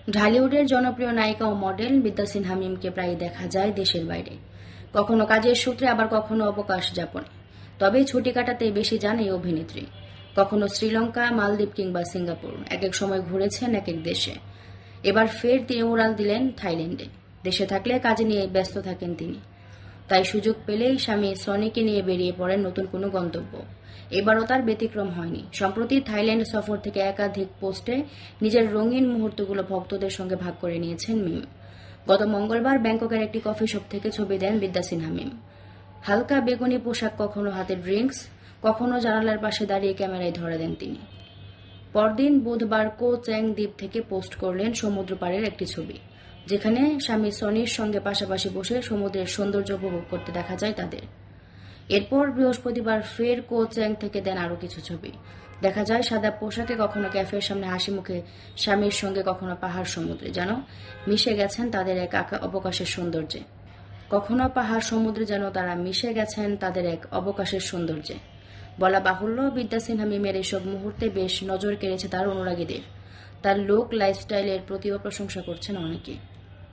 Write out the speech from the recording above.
ঢালিউডের জনপ্রিয় নায়িকা ও মডেল বিদ্যা সিনহা মিমকে প্রায়ই দেখা যায় দেশের বাইরে, কখনো কাজের সূত্রে, আবার কখনো অবকাশ যাপনে। তবে ছুটি কাটাতে বেশি যান এই অভিনেত্রী। কখনো শ্রীলঙ্কা, মালদ্বীপ কিংবা সিঙ্গাপুর, এক এক সময় ঘুরেছেন এক এক দেশে। এবার ফের তিনি উড়াল দিলেন থাইল্যান্ডে। দেশে থাকলে কাজে নিয়ে ব্যস্ত থাকেন তিনি, তাই সুযোগ পেলেই স্বামী সনিকে নিয়ে বেরিয়ে পড়েন নতুন কোনো গন্তব্য। এবারও তার ব্যতিক্রম হয়নি। সম্প্রতি থাইল্যান্ড সফর থেকে একাধিক পোস্টে নিজের রঙিন মুহূর্তগুলো ভক্তদের সঙ্গে ভাগ করে নিয়েছেন মিম। গত মঙ্গলবার ব্যাংককের একটি কফি শপ থেকে ছবি দেন বিদ্যা সিনহা মিম। হালকা বেগুনি পোশাক, কখনো হাতে ড্রিঙ্কস, কখনো জানালার পাশে দাঁড়িয়ে ক্যামেরায় ধরে দেন তিনি। পরদিন বুধবার কো চ্যাং দ্বীপ থেকে পোস্ট করলেন সমুদ্র পাড়ের একটি ছবি, যেখানে স্বামী সনির সঙ্গে পাশাপাশি বসে সমুদ্রের সৌন্দর্য উপভোগ করতে দেখা যায় তাদের। এরপর বৃহস্পতিবার ফের কো চ্যাং থেকে দেন আরও কিছু ছবি। দেখা যায় সাদা পোশাকে, কখনো ক্যাফের সামনে হাসি মুখে স্বামীর সঙ্গে, কখনো পাহাড় সমুদ্রে, যেন মিশে গেছেন তাদের এক অবকাশের সৌন্দর্যে। কখনো পাহাড় সমুদ্রে, যেন তারা মিশে গেছেন তাদের এক অবকাশের সৌন্দর্যে। বলা বাহুল্য, বিদ্যা সিনহা মিমের এসব মুহূর্তে বেশ নজর কেড়েছে তার অনুরাগীদের। তার লুক, লাইফস্টাইলের প্রতিও প্রশংসা করছেন অনেকে।